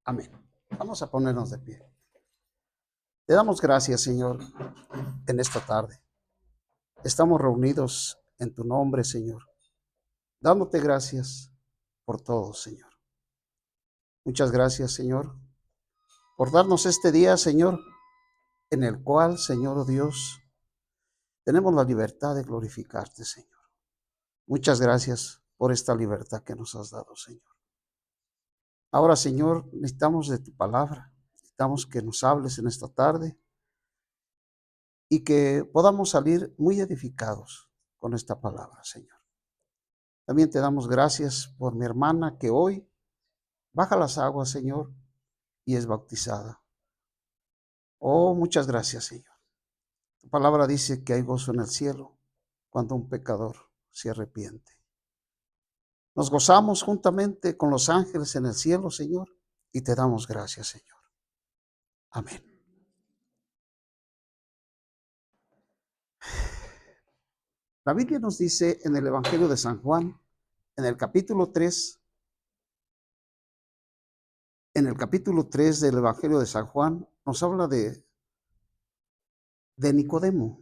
Amén. Vamos a ponernos de pie. Te damos gracias, Señor, en esta tarde. Estamos reunidos en tu nombre, Señor, dándote gracias por todo, Señor. Muchas gracias, Señor, por darnos este día, Señor, en el cual, Señor oh Dios, tenemos la libertad de glorificarte, Señor. Muchas gracias por esta libertad que nos has dado, Señor. Ahora, Señor, necesitamos de tu palabra. Necesitamos que nos hables en esta tarde y que podamos salir muy edificados con esta palabra, Señor. También te damos gracias por mi hermana que hoy baja las aguas, Señor, y es bautizada. Oh, muchas gracias, Señor. Tu palabra dice que hay gozo en el cielo cuando un pecador se arrepiente. Nos gozamos juntamente con los ángeles en el cielo, Señor, y te damos gracias, Señor. Amén. La Biblia nos dice en el Evangelio de San Juan, en el capítulo 3, del Evangelio de San Juan, nos habla de Nicodemo.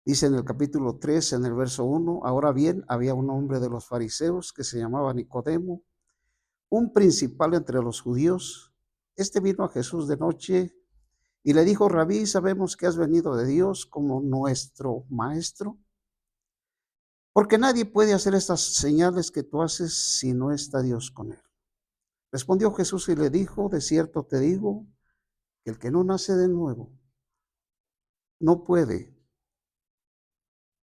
Dice en el capítulo 3, en el verso 1, ahora bien, había un hombre de los fariseos que se llamaba Nicodemo, un principal entre los judíos. Este vino a Jesús de noche y le dijo: Rabí, sabemos que has venido de Dios como nuestro maestro, porque nadie puede hacer estas señales que tú haces si no está Dios con él. Respondió Jesús y le dijo: de cierto te digo que el que no nace de nuevo no puede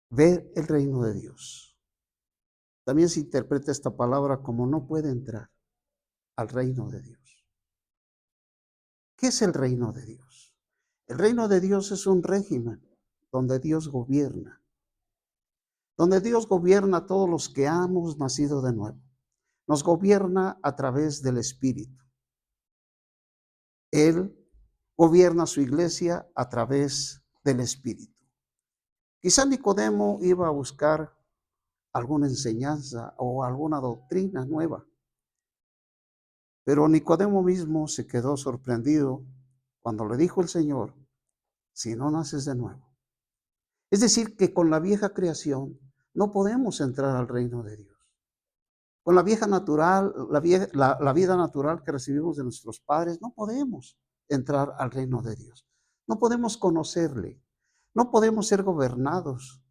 ver el reino de Dios. También se interpreta esta palabra como no puede entrar al reino de Dios. ¿Qué es el reino de Dios? El reino de Dios es un régimen donde Dios gobierna a todos los que hemos nacido de nuevo. Nos gobierna a través del Espíritu. Él gobierna su iglesia a través del Espíritu. Quizá Nicodemo iba a buscar alguna enseñanza o alguna doctrina nueva, pero Nicodemo mismo se quedó sorprendido cuando le dijo el Señor: si no naces de nuevo. Es decir, que con la vieja creación no podemos entrar al reino de Dios. Con la vieja natural, la vida natural que recibimos de nuestros padres, no podemos entrar al reino de Dios. No podemos conocerle. No podemos ser gobernados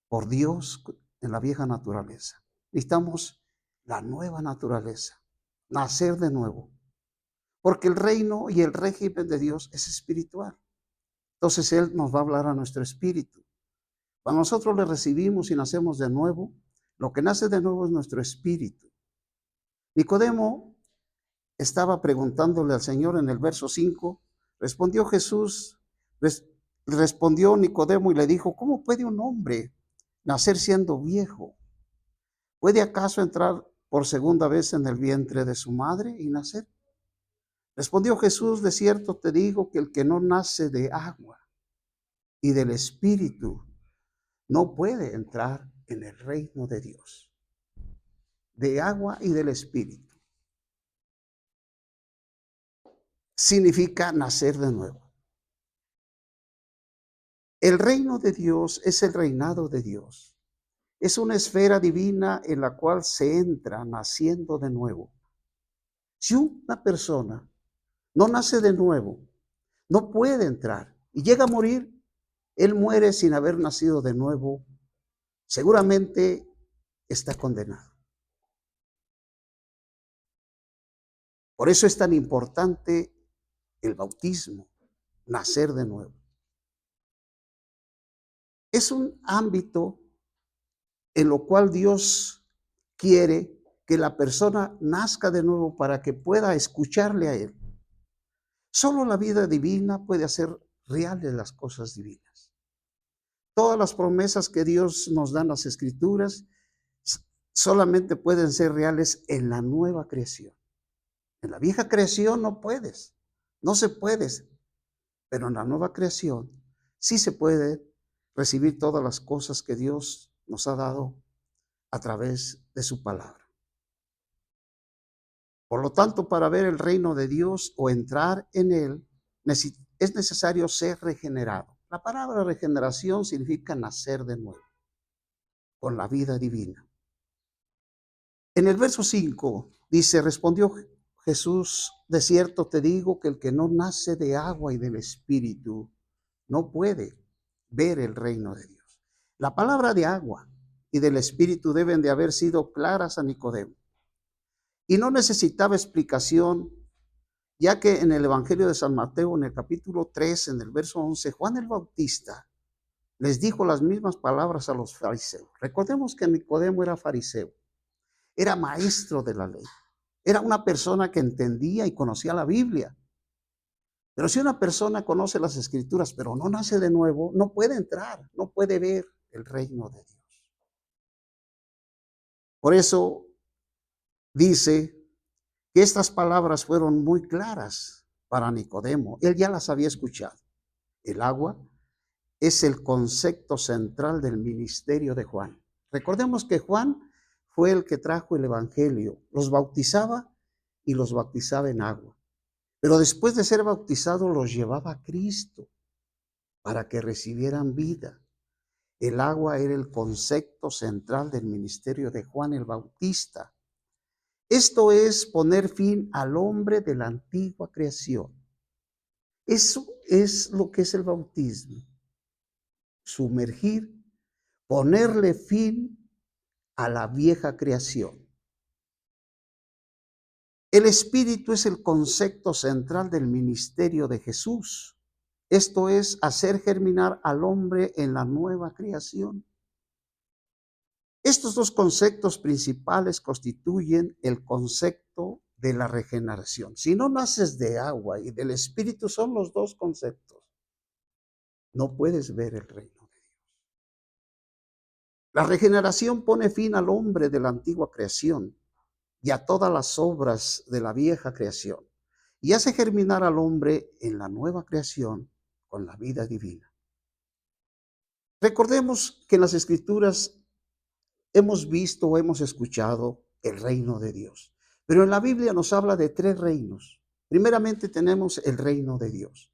por Dios en la vieja naturaleza. Necesitamos la nueva naturaleza, nacer de nuevo. Porque el reino y el régimen de Dios es espiritual. Entonces Él nos va a hablar a nuestro espíritu. Cuando nosotros le recibimos y nacemos de nuevo, lo que nace de nuevo es nuestro espíritu. Nicodemo estaba preguntándole al Señor en el verso 5, respondió Jesús, respondió Nicodemo y le dijo: ¿cómo puede un hombre nacer siendo viejo? ¿Puede acaso entrar por segunda vez en el vientre de su madre y nacer? Respondió Jesús: de cierto te digo que el que no nace de agua y del Espíritu no puede entrar en el reino de Dios. De agua y del Espíritu. Significa nacer de nuevo. El reino de Dios es el reinado de Dios. Es una esfera divina en la cual se entra naciendo de nuevo. Si una persona no nace de nuevo, no puede entrar y llega a morir, él muere sin haber nacido de nuevo, seguramente está condenado. Por eso es tan importante el bautismo, nacer de nuevo. Es un ámbito en lo cual Dios quiere que la persona nazca de nuevo para que pueda escucharle a Él. Solo la vida divina puede hacer reales las cosas divinas. Todas las promesas que Dios nos da en las Escrituras solamente pueden ser reales en la nueva creación. En la vieja creación no puedes, no se puede, pero en la nueva creación sí se puede recibir todas las cosas que Dios nos ha dado a través de su palabra. Por lo tanto, para ver el reino de Dios o entrar en él, es necesario ser regenerado. La palabra regeneración significa nacer de nuevo, con la vida divina. En el verso 5 dice, respondió Jesús, de cierto te digo que el que no nace de agua y del Espíritu no puede ver el reino de Dios. La palabra de agua y del Espíritu deben de haber sido claras a Nicodemo. Y no necesitaba explicación, ya que en el Evangelio de San Mateo, en el capítulo 3, en el verso 11, Juan el Bautista les dijo las mismas palabras a los fariseos. Recordemos que Nicodemo era fariseo, era maestro de la ley, era una persona que entendía y conocía la Biblia. Pero si una persona conoce las Escrituras, pero no nace de nuevo, no puede entrar, no puede ver el reino de Dios. Por eso dice que estas palabras fueron muy claras para Nicodemo. Él ya las había escuchado. El agua es el concepto central del ministerio de Juan. Recordemos que Juan fue el que trajo el evangelio, los bautizaba y los bautizaba en agua. Pero después de ser bautizado los llevaba a Cristo para que recibieran vida. El agua era el concepto central del ministerio de Juan el Bautista. Esto es poner fin al hombre de la antigua creación. Eso es lo que es el bautismo. Sumergir, ponerle fin a la vieja creación. El Espíritu es el concepto central del ministerio de Jesús. Esto es hacer germinar al hombre en la nueva creación. Estos dos conceptos principales constituyen el concepto de la regeneración. Si no naces de agua y del Espíritu, son los dos conceptos, no puedes ver el reino de Dios. La regeneración pone fin al hombre de la antigua creación y a todas las obras de la vieja creación, y hace germinar al hombre en la nueva creación con la vida divina. Recordemos que en las Escrituras hemos visto o hemos escuchado el reino de Dios, pero en la Biblia nos habla de tres reinos. Primeramente tenemos el reino de Dios.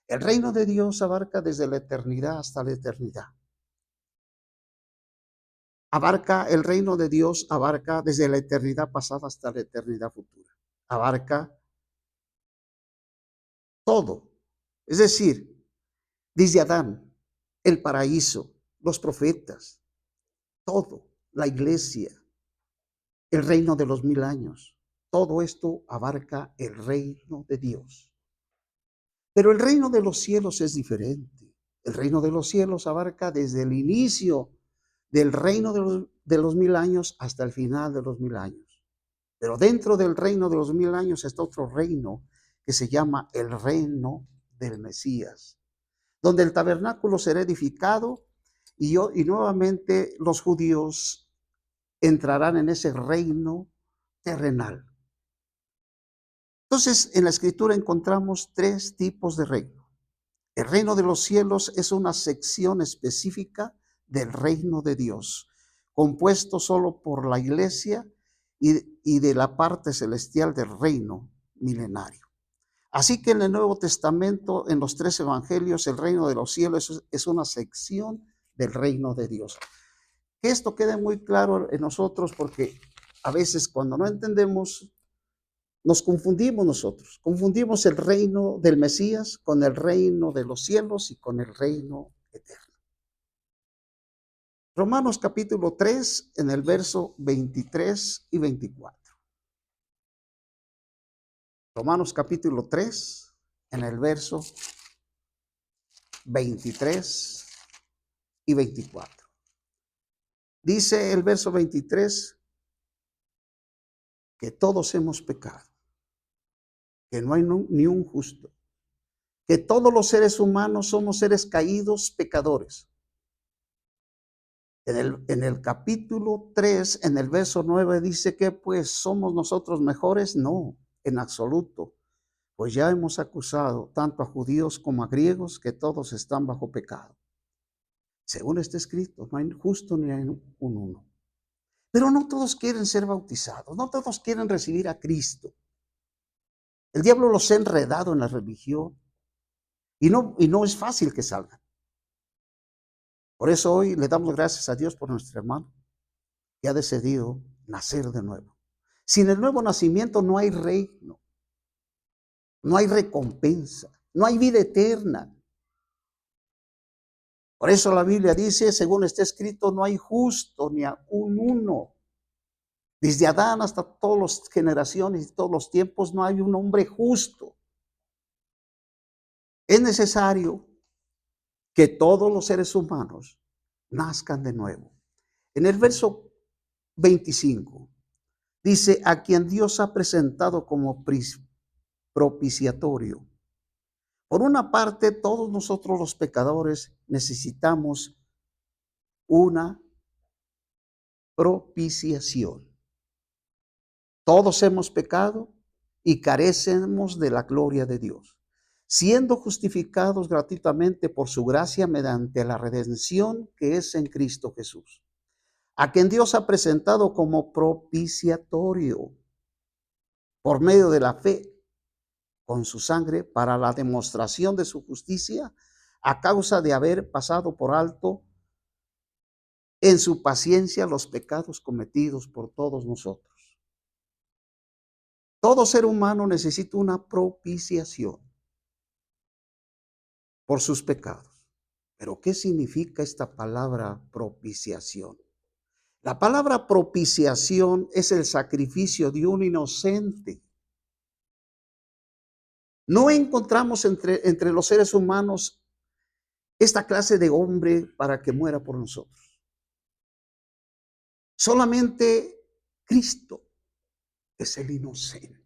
El reino de Dios abarca desde la eternidad hasta la eternidad. El reino de Dios abarca desde la eternidad pasada hasta la eternidad futura. Abarca todo. Es decir, desde Adán, el paraíso, los profetas, todo, la iglesia, el reino de los 1000 años. Todo esto abarca el reino de Dios. Pero el reino de los cielos es diferente. El reino de los cielos abarca desde el inicio del reino de los 1000 años hasta el final de los 1000 años. Pero dentro del reino de los 1000 años está otro reino que se llama el reino del Mesías, donde el tabernáculo será edificado y nuevamente los judíos entrarán en ese reino terrenal. Entonces, en la Escritura encontramos tres tipos de reino. El reino de los cielos es una sección específica del reino de Dios, compuesto solo por la iglesia y de la parte celestial del reino milenario. Así que en el Nuevo Testamento, en los tres evangelios, el reino de los cielos es una sección del reino de Dios. Que esto quede muy claro en nosotros, porque a veces cuando no entendemos, nos confundimos nosotros. Confundimos el reino del Mesías con el reino de los cielos y con el reino eterno. Romanos capítulo 3, en el verso 23 y 24. Romanos capítulo 3, en el verso 23 y 24. Dice el verso 23 que todos hemos pecado, que no hay ni un justo, que todos los seres humanos somos seres caídos, pecadores. En el capítulo 3, en el verso 9, dice que pues somos nosotros mejores. No, en absoluto. Pues ya hemos acusado tanto a judíos como a griegos que todos están bajo pecado. Según está escrito, no hay justo ni hay un uno. Pero no todos quieren ser bautizados, no todos quieren recibir a Cristo. El diablo los ha enredado en la religión y no es fácil que salgan. Por eso hoy le damos gracias a Dios por nuestro hermano que ha decidido nacer de nuevo. Sin el nuevo nacimiento no hay reino, no hay recompensa, no hay vida eterna. Por eso la Biblia dice, según está escrito, no hay justo ni a un uno. Desde Adán hasta todas las generaciones y todos los tiempos no hay un hombre justo. Es necesario que todos los seres humanos nazcan de nuevo. En el verso 25 dice, a quien Dios ha presentado como propiciatorio. Por una parte, todos nosotros los pecadores necesitamos una propiciación. Todos hemos pecado y carecemos de la gloria de Dios, siendo justificados gratuitamente por su gracia mediante la redención que es en Cristo Jesús, a quien Dios ha presentado como propiciatorio por medio de la fe con su sangre para la demostración de su justicia a causa de haber pasado por alto en su paciencia los pecados cometidos por todos nosotros. Todo ser humano necesita una propiciación por sus pecados. Pero ¿qué significa esta palabra propiciación? La palabra propiciación es el sacrificio de un inocente. No encontramos entre los seres humanos esta clase de hombre para que muera por nosotros. Solamente Cristo es el inocente.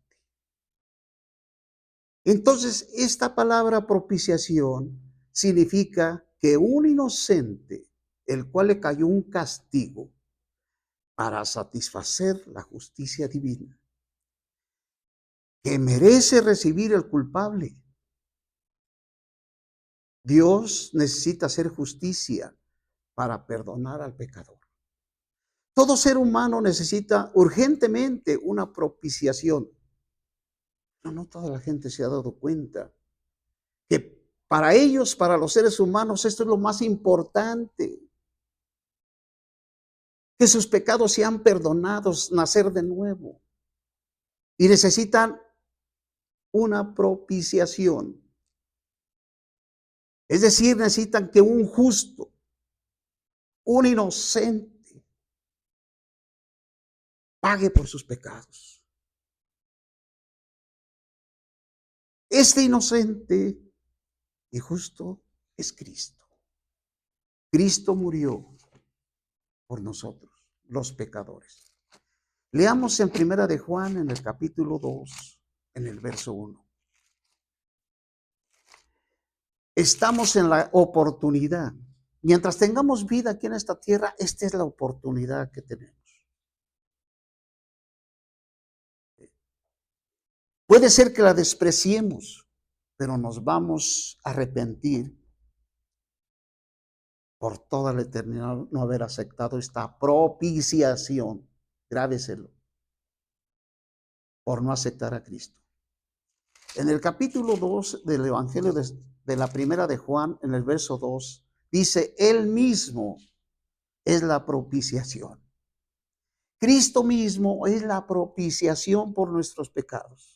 Entonces, esta palabra propiciación significa que un inocente, el cual le cayó un castigo para satisfacer la justicia divina, que merece recibir el culpable. Dios necesita hacer justicia para perdonar al pecador. Todo ser humano necesita urgentemente una propiciación. Pero no toda la gente se ha dado cuenta que para ellos, para los seres humanos, esto es lo más importante. Que sus pecados sean perdonados, nacer de nuevo. Y necesitan una propiciación. Es decir, necesitan que un justo, un inocente, pague por sus pecados. Este inocente y justo es Cristo. Cristo murió por nosotros, los pecadores. Leamos en Primera de Juan, en el capítulo 2, en el verso 1. Estamos en la oportunidad. Mientras tengamos vida aquí en esta tierra, esta es la oportunidad que tenemos. Puede ser que la despreciemos, pero nos vamos a arrepentir por toda la eternidad no haber aceptado esta propiciación. Grábeselo, por no aceptar a Cristo. En el capítulo 2 del Evangelio de la Primera de Juan, en el verso 2, dice, Él mismo es la propiciación. Cristo mismo es la propiciación por nuestros pecados.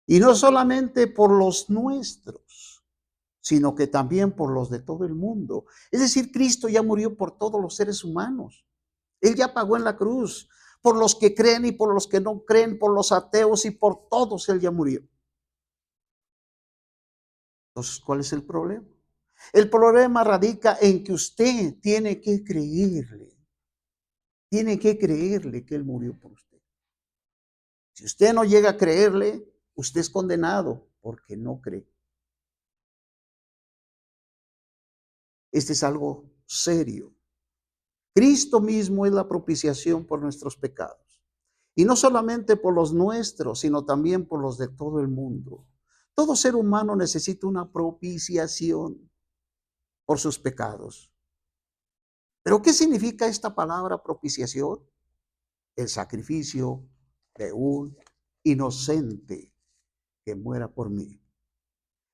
Y no solamente por los nuestros, sino que también por los de todo el mundo. Es decir, Cristo ya murió por todos los seres humanos. Él ya pagó en la cruz por los que creen y por los que no creen, por los ateos y por todos Él ya murió. Entonces, ¿cuál es el problema? El problema radica en que usted tiene que creerle. Tiene que creerle que Él murió por usted. Si usted no llega a creerle, usted es condenado porque no cree. Este es algo serio. Cristo mismo es la propiciación por nuestros pecados. Y no solamente por los nuestros, sino también por los de todo el mundo. Todo ser humano necesita una propiciación por sus pecados. Pero ¿qué significa esta palabra propiciación? El sacrificio de un inocente que muera por mí.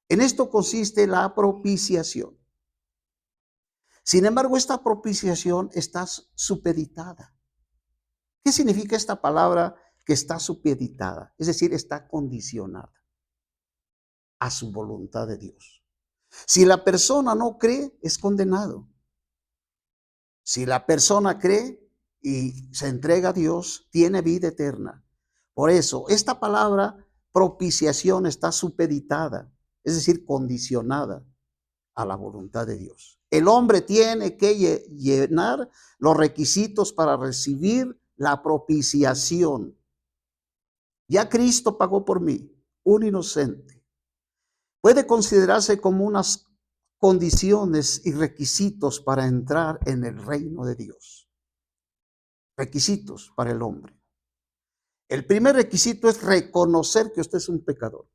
En esto consiste la propiciación. Sin embargo, esta propiciación está supeditada. ¿Qué significa esta palabra que está supeditada? Es decir, está condicionada a su voluntad de Dios. Si la persona no cree, es condenado. Si la persona cree y se entrega a Dios, tiene vida eterna. Por eso, esta palabra propiciación está supeditada, es decir, condicionada a la voluntad de Dios. El hombre tiene que llenar los requisitos para recibir la propiciación. Ya Cristo pagó por mí, un inocente. Puede considerarse como unas condiciones y requisitos para entrar en el reino de Dios. Requisitos para el hombre. El primer requisito es reconocer que usted es un pecador.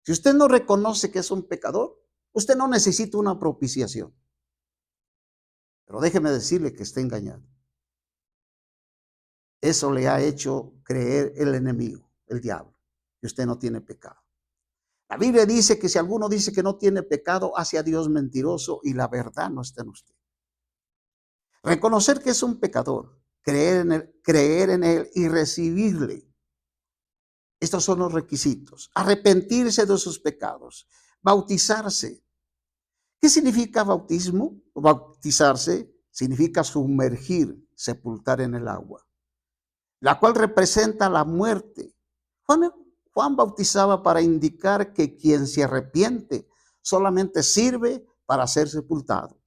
Si usted no reconoce que es un pecador, usted no necesita una propiciación. Pero déjeme decirle que está engañado. Eso le ha hecho creer el enemigo, el diablo, que usted no tiene pecado. La Biblia dice que si alguno dice que no tiene pecado, hace a Dios mentiroso y la verdad no está en usted. Reconocer que es un pecador, creer en él y recibirle. Estos son los requisitos. Arrepentirse de sus pecados. Bautizarse. ¿Qué significa bautismo? Bautizarse significa sumergir, sepultar en el agua, la cual representa la muerte. Juan bautizaba para indicar que quien se arrepiente solamente sirve para ser sepultado.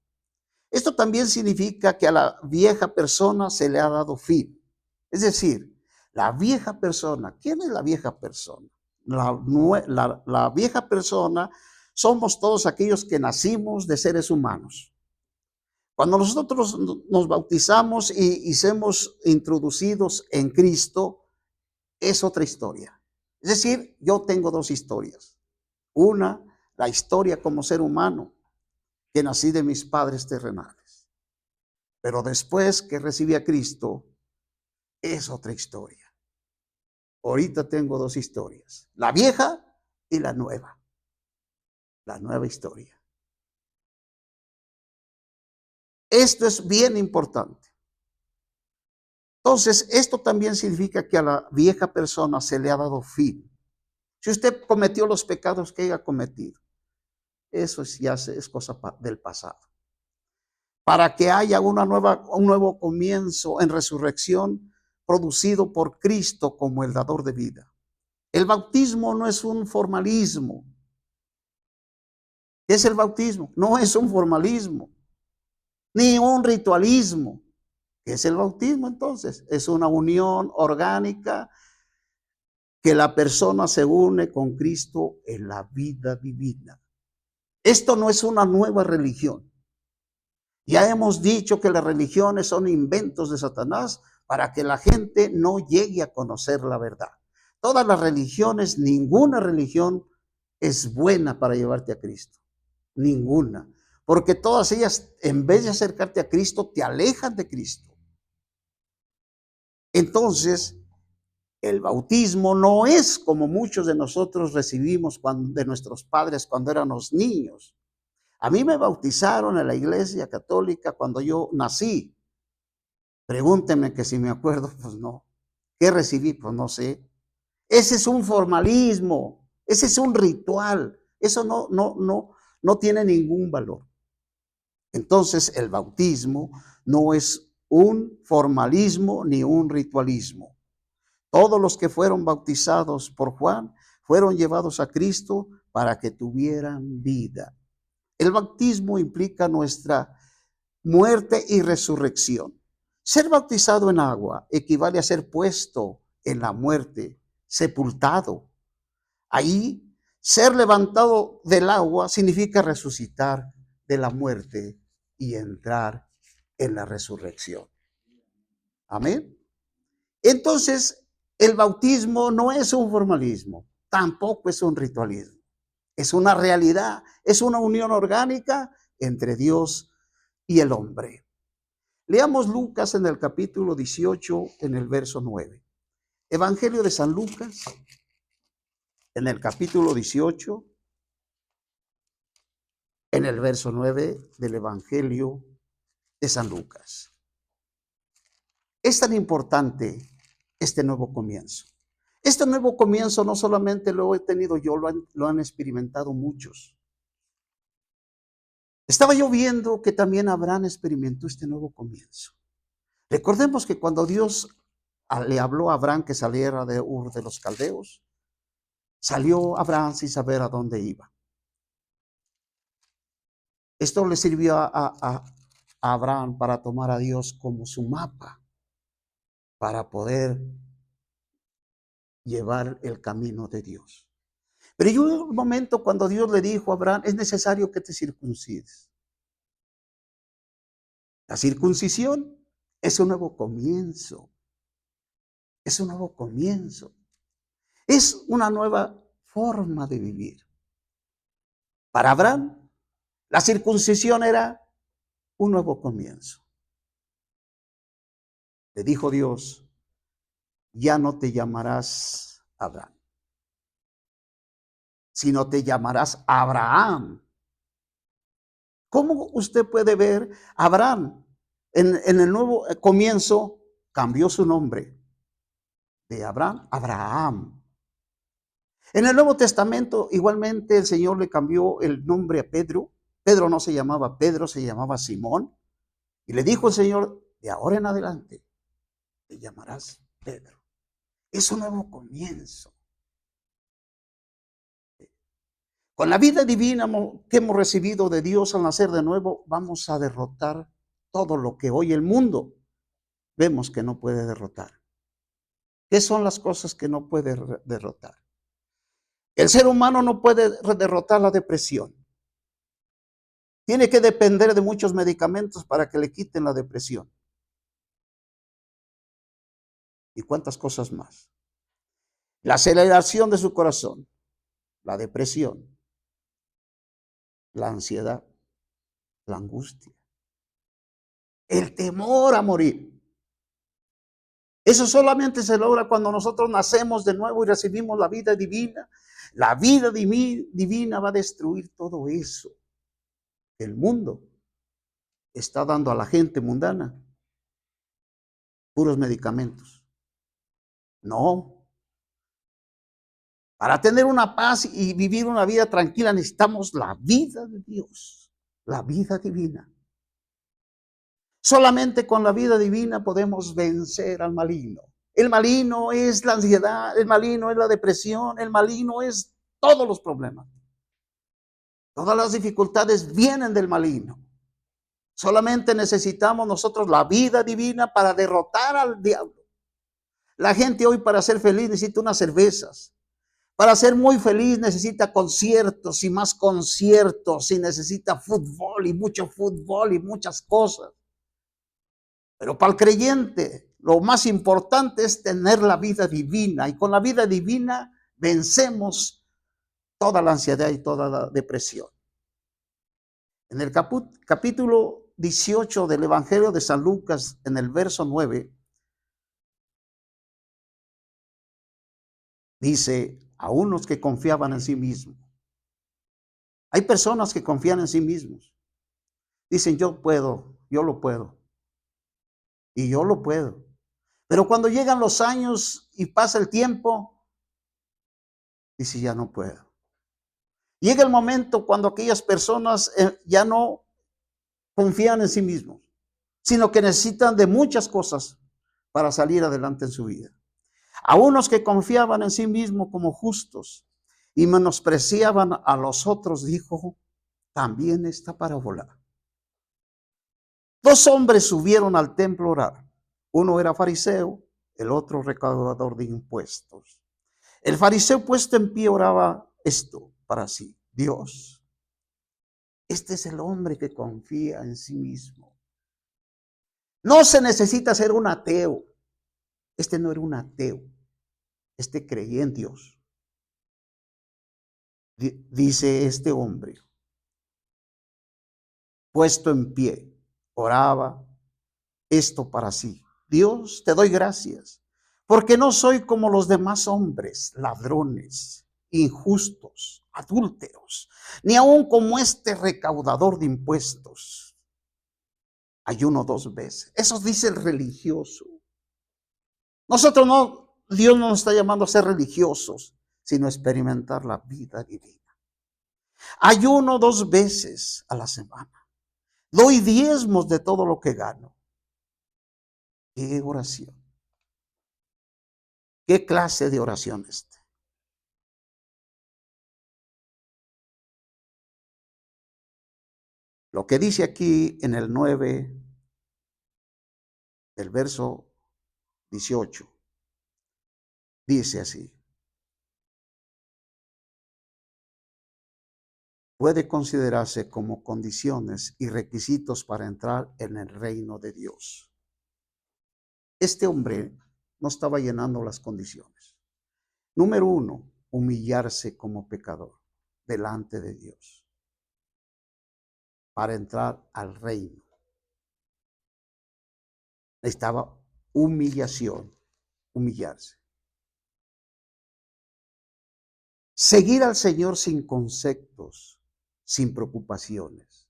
Esto también significa que a la vieja persona se le ha dado fin. Es decir, la vieja persona, ¿quién es la vieja persona? La vieja persona somos todos aquellos que nacimos de seres humanos. Cuando nosotros nos bautizamos y somos introducidos en Cristo, es otra historia. Es decir, yo tengo dos historias. Una, la historia como ser humano, que nací de mis padres terrenales. Pero después que recibí a Cristo, es otra historia. Ahorita tengo dos historias, la vieja y la nueva historia. Esto es bien importante. Entonces, esto también significa que a la vieja persona se le ha dado fin. Si usted cometió los pecados que haya cometido, eso ya es cosa del pasado. Para que haya un nuevo comienzo en resurrección producido por Cristo como el dador de vida. El bautismo no es un formalismo. ¿Qué es el bautismo? No es un formalismo, ni un ritualismo. ¿Qué es el bautismo entonces? Es una unión orgánica que la persona se une con Cristo en la vida divina. Esto no es una nueva religión. Ya hemos dicho que las religiones son inventos de Satanás para que la gente no llegue a conocer la verdad. Todas las religiones, ninguna religión es buena para llevarte a Cristo. Ninguna. Porque todas ellas, en vez de acercarte a Cristo, te alejan de Cristo. Entonces, el bautismo no es como muchos de nosotros recibimos de nuestros padres cuando éramos niños. A mí me bautizaron en la iglesia católica cuando yo nací. Pregúntenme que si me acuerdo, pues no. ¿Qué recibí? Pues no sé. Ese es un formalismo, ese es un ritual. Eso no tiene ningún valor. Entonces, el bautismo no es un formalismo ni un ritualismo. Todos los que fueron bautizados por Juan fueron llevados a Cristo para que tuvieran vida. El bautismo implica nuestra muerte y resurrección. Ser bautizado en agua equivale a ser puesto en la muerte, sepultado. Ahí, ser levantado del agua significa resucitar de la muerte y entrar en la resurrección. Amén. Entonces, el bautismo no es un formalismo, tampoco es un ritualismo. Es una realidad, es una unión orgánica entre Dios y el hombre. Leamos Lucas en el capítulo 18, en el verso 9. Evangelio de San Lucas, en el capítulo 18, en el verso 9 del Evangelio de San Lucas. Es tan importante este nuevo comienzo. Este nuevo comienzo no solamente lo he tenido yo, lo han experimentado muchos. Estaba yo viendo que también Abraham experimentó este nuevo comienzo. Recordemos que cuando Dios le habló a Abraham que saliera de Ur de los Caldeos, salió Abraham sin saber a dónde iba. Esto le sirvió a Abraham para tomar a Dios como su mapa, para poder llevar el camino de Dios. Pero llegó un momento cuando Dios le dijo a Abraham, es necesario que te circuncides. La circuncisión es un nuevo comienzo. Es un nuevo comienzo. Es una nueva forma de vivir. Para Abraham, la circuncisión era un nuevo comienzo. Le dijo Dios, ya no te llamarás Abraham, sino te llamarás Abraham. ¿Cómo usted puede ver Abraham? En el nuevo comienzo cambió su nombre de Abraham a Abraham. En el Nuevo Testamento igualmente el Señor le cambió el nombre a Pedro. Pedro no se llamaba Pedro, se llamaba Simón. Y le dijo el Señor, de ahora en adelante te llamarás Pedro. Es un nuevo comienzo. Con la vida divina que hemos recibido de Dios al nacer de nuevo, vamos a derrotar todo lo que hoy el mundo vemos que no puede derrotar. ¿Qué son las cosas que no puede derrotar? El ser humano no puede derrotar la depresión. Tiene que depender de muchos medicamentos para que le quiten la depresión. ¿Y cuántas cosas más? La aceleración de su corazón, la depresión, la ansiedad, la angustia, el temor a morir. Eso solamente se logra cuando nosotros nacemos de nuevo y recibimos la vida divina. La vida divina va a destruir todo eso. El mundo está dando a la gente mundana puros medicamentos. No. Para tener una paz y vivir una vida tranquila necesitamos la vida de Dios, la vida divina. Solamente con la vida divina podemos vencer al maligno. El maligno es la ansiedad, el maligno es la depresión, el maligno es todos los problemas. Todas las dificultades vienen del maligno. Solamente necesitamos nosotros la vida divina para derrotar al diablo. La gente hoy para ser feliz necesita unas cervezas. Para ser muy feliz necesita conciertos y más conciertos y necesita fútbol y muchas cosas. Pero para el creyente lo más importante es tener la vida divina y con la vida divina vencemos toda la ansiedad y toda la depresión. En el capítulo 18 del Evangelio de San Lucas, en el verso 9, dice, a unos que confiaban en sí mismos. Hay personas que confían en sí mismos. Dicen, yo puedo, yo lo puedo. Y yo lo puedo. Pero cuando llegan los años y pasa el tiempo, dice, ya no puedo. Llega el momento cuando aquellas personas ya no confían en sí mismos, sino que necesitan de muchas cosas para salir adelante en su vida. A unos que confiaban en sí mismos como justos y menospreciaban a los otros, dijo también esta parábola. Dos hombres subieron al templo a orar. Uno era fariseo, el otro recaudador de impuestos. El fariseo puesto en pie oraba esto para sí: Dios, este es el hombre que confía en sí mismo. No se necesita ser un ateo. Este no era un ateo. Este creía en Dios. Dice este hombre, puesto en pie, oraba esto para sí: Dios, te doy gracias, porque no soy como los demás hombres, ladrones, injustos, adúlteros, ni aun como este recaudador de impuestos. Ayuno 2 veces. Eso dice el religioso. Nosotros no, Dios no nos está llamando a ser religiosos, sino a experimentar la vida divina. Ayuno 2 veces a la semana. Doy diezmos de todo lo que gano. ¿Qué oración? ¿Qué clase de oración esta? Lo que dice aquí en el 9 del verso 18, dice así: puede considerarse como condiciones y requisitos para entrar en el reino de Dios. Este hombre no estaba llenando las condiciones. Número 1, humillarse como pecador delante de Dios para entrar al reino. Necesitaba humillación, humillarse. Seguir al Señor sin conceptos, sin preocupaciones.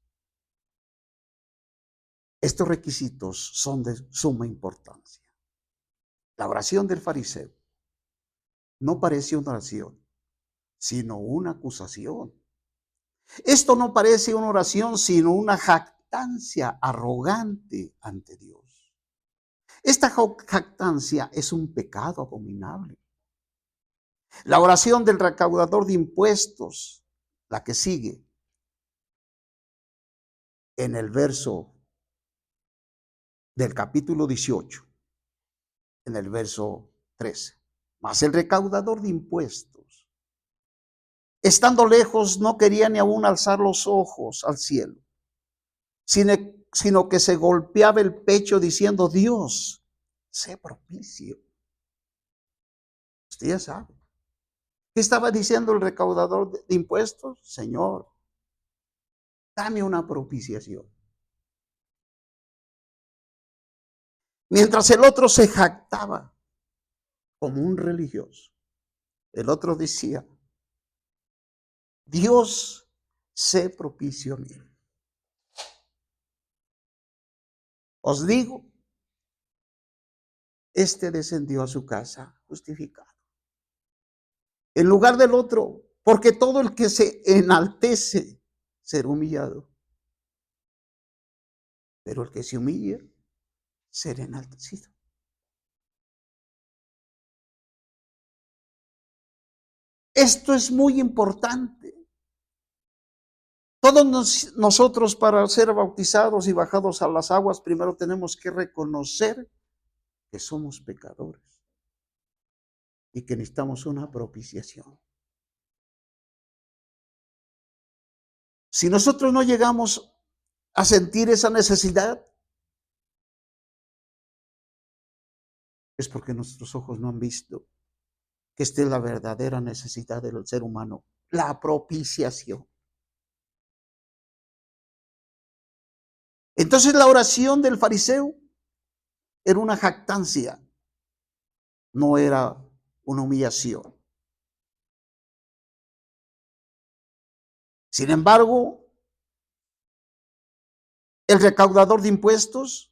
Estos requisitos son de suma importancia. La oración del fariseo no parece una oración, sino una acusación. Esto no parece una oración, sino una jactancia arrogante ante Dios. Esta jactancia es un pecado abominable. La oración del recaudador de impuestos, la que sigue en el verso del capítulo 18, en el verso 13. Mas el recaudador de impuestos, estando lejos, no quería ni aún alzar los ojos al cielo, sino que se golpeaba el pecho diciendo: Dios, sé propicio. Usted ya sabe. ¿Qué estaba diciendo el recaudador de impuestos? Señor, dame una propiciación. Mientras el otro se jactaba como un religioso, el otro decía: Dios, sé propicio a mí. Os digo, este descendió a su casa justificado, en lugar del otro, porque todo el que se enaltece será humillado, pero el que se humilla será enaltecido. Esto es muy importante. Todos nosotros, para ser bautizados y bajados a las aguas, primero tenemos que reconocer que somos pecadores y que necesitamos una propiciación. Si nosotros no llegamos a sentir esa necesidad, es porque nuestros ojos no han visto que esta es la verdadera necesidad del ser humano, la propiciación. Entonces la oración del fariseo era una jactancia, no era una humillación. Sin embargo, el recaudador de impuestos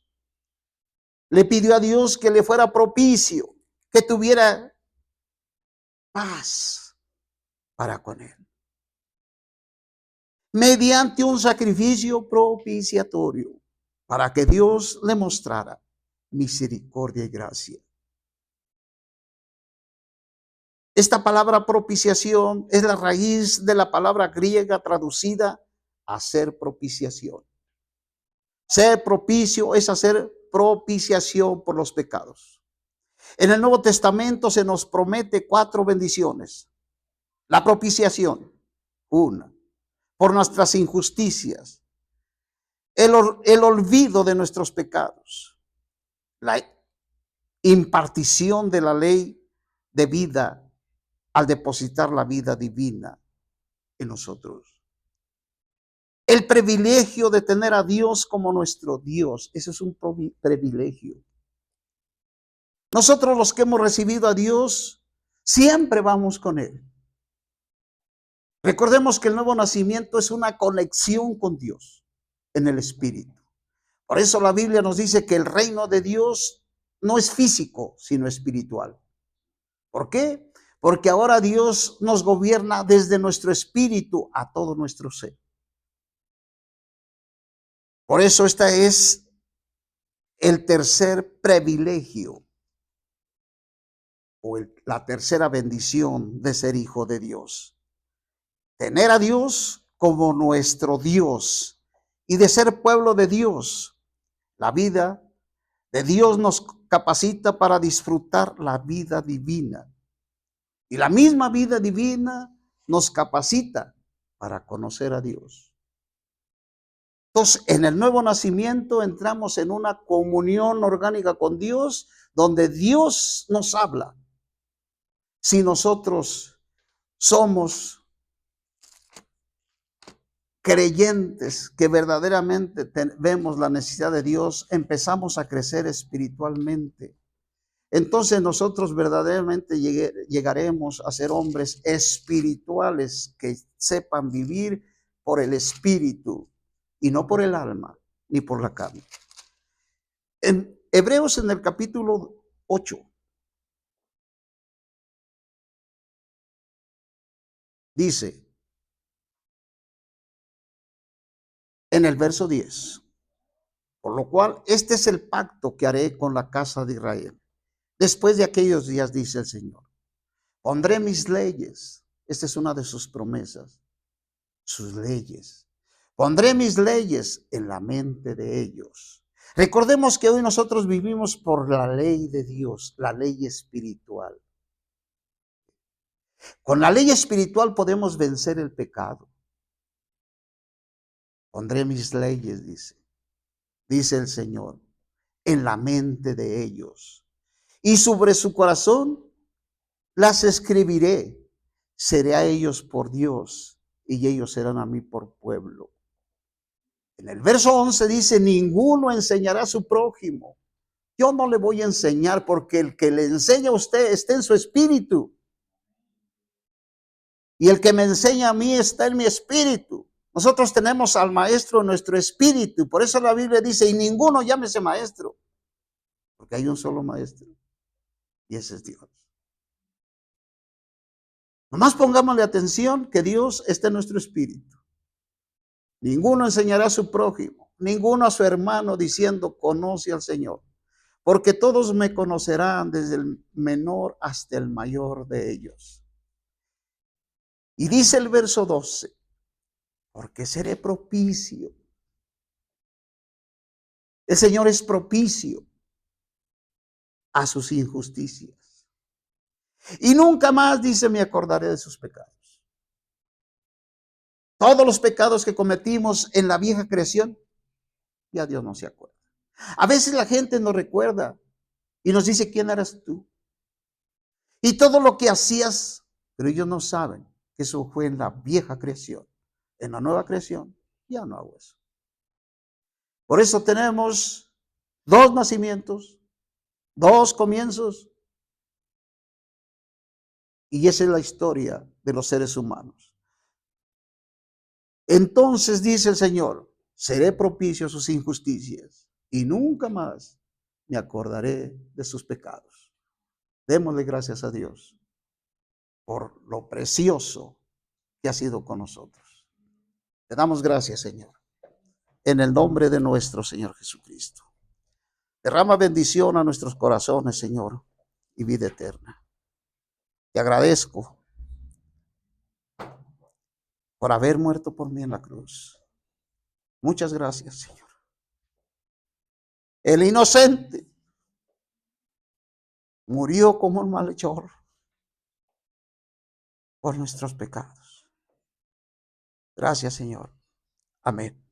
le pidió a Dios que le fuera propicio, que tuviera paz para con él, mediante un sacrificio propiciatorio, para que Dios le mostrara misericordia y gracia. Esta palabra propiciación es la raíz de la palabra griega traducida hacer propiciación. Ser propicio es hacer propiciación por los pecados. En el Nuevo Testamento se nos promete 4 bendiciones. La propiciación, una, por nuestras injusticias, el olvido de nuestros pecados, la impartición de la ley de vida al depositar la vida divina en nosotros. el privilegio de tener a Dios como nuestro Dios. Ese es un privilegio. Nosotros los que hemos recibido a Dios, siempre vamos con Él. Recordemos que el nuevo nacimiento es una conexión con Dios en el Espíritu. Por eso la Biblia nos dice que el reino de Dios no es físico, sino espiritual. ¿Por qué? Porque ahora Dios nos gobierna desde nuestro espíritu a todo nuestro ser. Por eso este es el tercer privilegio o la tercera bendición de ser hijo de Dios. Tener a Dios como nuestro Dios y de ser pueblo de Dios. La vida de Dios nos capacita para disfrutar la vida divina. Y la misma vida divina nos capacita para conocer a Dios. Entonces, en el nuevo nacimiento entramos en una comunión orgánica con Dios, donde Dios nos habla. Si nosotros somos creyentes que verdaderamente vemos la necesidad de Dios, empezamos a crecer espiritualmente. Entonces nosotros verdaderamente llegaremos a ser hombres espirituales que sepan vivir por el espíritu y no por el alma ni por la carne. En Hebreos, en el capítulo 8, dice, en el verso 10, por lo cual este es el pacto que haré con la casa de Israel. Después de aquellos días, dice el Señor, pondré mis leyes. Esta es una de sus promesas, sus leyes. Pondré mis leyes en la mente de ellos. Recordemos que hoy nosotros vivimos por la ley de Dios, la ley espiritual. Con la ley espiritual podemos vencer el pecado. Pondré mis leyes, dice el Señor, en la mente de ellos. Y sobre su corazón las escribiré. Seré a ellos por Dios y ellos serán a mí por pueblo. En el verso 11 dice, ninguno enseñará a su prójimo. Yo no le voy a enseñar, porque el que le enseña a usted está en su espíritu. Y el que me enseña a mí está en mi espíritu. Nosotros tenemos al maestro en nuestro espíritu. Por eso la Biblia dice, y ninguno llámese maestro, porque hay un solo maestro, y ese es Dios. Nomás pongámosle atención que Dios está en nuestro espíritu. Ninguno enseñará a su prójimo, ninguno a su hermano, diciendo, conoce al Señor, porque todos me conocerán, desde el menor hasta el mayor de ellos. Y dice el verso 12, porque seré propicio. El Señor es propicio a sus injusticias. Y nunca más, dice, me acordaré de sus pecados. Todos los pecados que cometimos en la vieja creación, ya Dios no se acuerda. A veces la gente nos recuerda y nos dice, ¿quién eras tú? Y todo lo que hacías, pero ellos no saben que eso fue en la vieja creación. En la nueva creación, ya no hago eso. Por eso tenemos dos nacimientos, dos comienzos, y esa es la historia de los seres humanos. Entonces dice el Señor, seré propicio a sus injusticias y nunca más me acordaré de sus pecados. Démosle gracias a Dios por lo precioso que ha sido con nosotros. Te damos gracias, Señor, en el nombre de nuestro Señor Jesucristo. Derrama bendición a nuestros corazones, Señor, y vida eterna. Te agradezco por haber muerto por mí en la cruz. Muchas gracias, Señor. El inocente murió como un malhechor por nuestros pecados. Gracias, Señor. Amén.